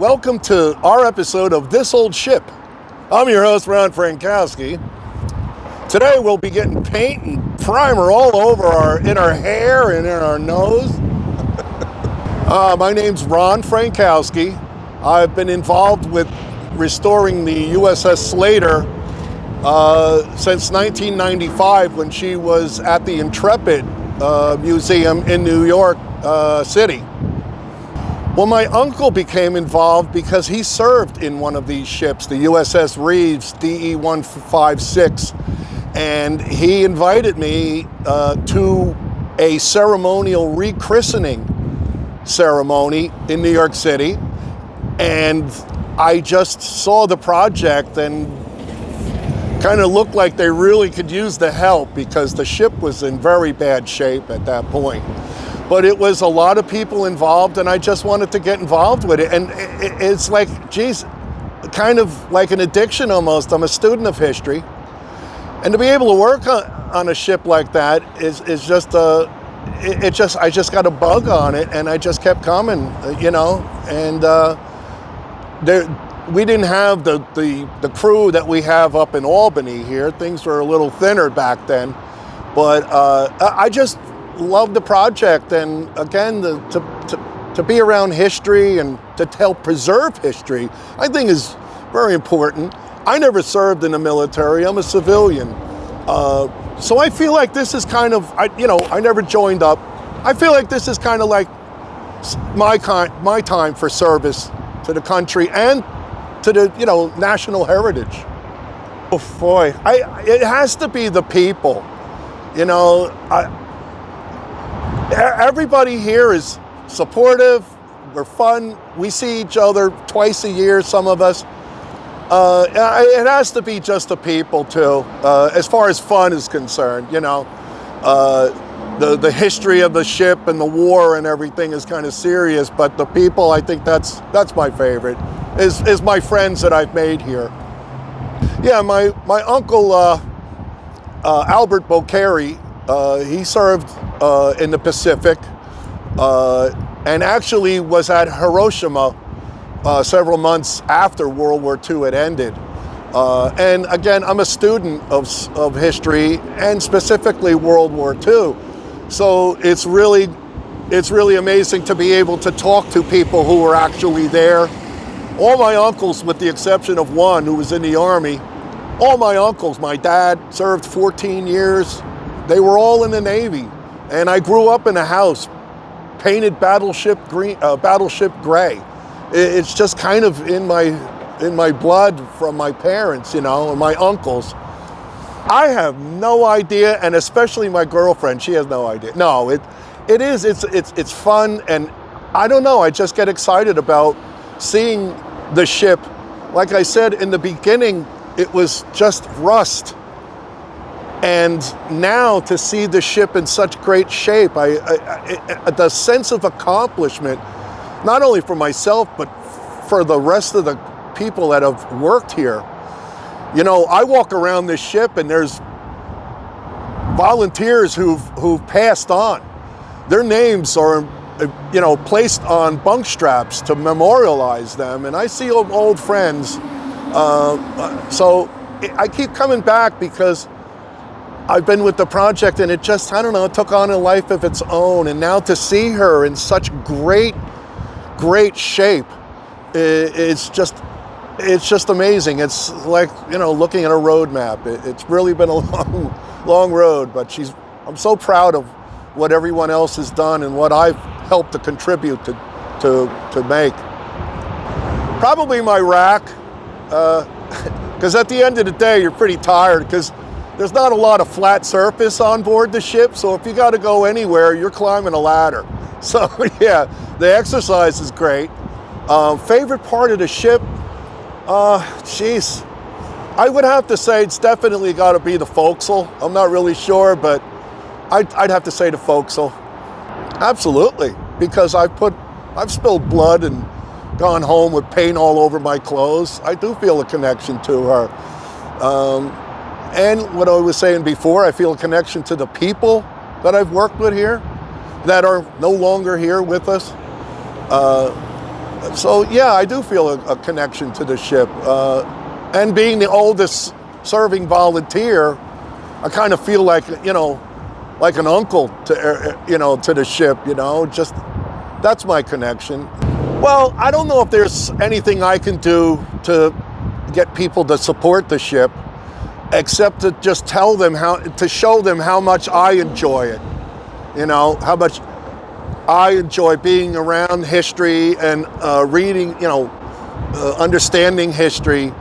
Welcome to our episode of This Old Ship. I'm your host, Ron Frankowski. Today we'll be getting paint and primer all over in our hair and in our nose. My name's Ron Frankowski. I've been involved with restoring the USS Slater since 1995 when she was at the Intrepid Museum in New York City. Well, my uncle became involved because he served in one of these ships, the USS Reeves DE-156, and he invited me to a ceremonial rechristening ceremony in New York City, and I just saw the project and kind of looked like they really could use the help because the ship was in very bad shape at that point. But it was a lot of people involved, and I just wanted to get involved with it. And it's like, geez, kind of like an addiction almost. I'm a student of history. And to be able to work on a ship like that is just, I just got a bug on it, and I just kept coming, you know. And we didn't have the crew that we have up in Albany here. Things were a little thinner back then. But I just love the project, and again, to be around history and to help preserve history, I think is very important. I never served in the military. I'm a civilian. So I feel like this is kind of, I never joined up. I feel like this is kind of like my time for service to the country and to the, national heritage. Oh boy, it has to be the people. Everybody here is supportive. We're fun. We see each other twice a year, some of us. It has to be just the people too, as far as fun is concerned. The history of the ship and the war and everything is kind of serious, but the people, I think that's my favorite, is my friends that I've made here. Yeah, my uncle Albert Boccheri, he served in the Pacific and actually was at Hiroshima several months after World War II had ended. And again, I'm a student of history and specifically World War II. So it's really amazing to be able to talk to people who were actually there. All my uncles, with the exception of one who was in the Army, all my uncles, my dad served 14 years. They were all in the Navy. And I grew up in a house painted battleship gray. It's just kind of in my blood from my parents, and my uncles. I have no idea, and especially my girlfriend, she has no idea. No, it's fun, and I don't know, I just get excited about seeing the ship. Like I said in the beginning, it was just rust. And now to see the ship in such great shape, the sense of accomplishment, not only for myself, but for the rest of the people that have worked here. I walk around this ship and there's volunteers who've passed on. Their names are, placed on bunk straps to memorialize them. And I see old friends. So I keep coming back because I've been with the project, and it just, it took on a life of its own. And now to see her in such great shape, it's just amazing. It's like, looking at a road map. It's really been a long road, but I'm so proud of what everyone else has done and what I've helped to contribute to make. Probably my rack, because at the end of the day, you're pretty tired because there's not a lot of flat surface on board the ship, so if you got to go anywhere, you're climbing a ladder. So yeah, the exercise is great. Favorite part of the ship? I would have to say it's definitely got to be the forecastle. I'm not really sure, but I'd have to say the forecastle. Absolutely, because I've spilled blood and gone home with paint all over my clothes. I do feel a connection to her. And what I was saying before, I feel a connection to the people that I've worked with here that are no longer here with us. So yeah, I do feel a connection to the ship. And being the oldest serving volunteer, I kind of feel like, like an uncle to, to the ship, just that's my connection. Well, I don't know if there's anything I can do to get people to support the ship, except to just tell them to show them how much I enjoy it. How much I enjoy being around history and reading, understanding history,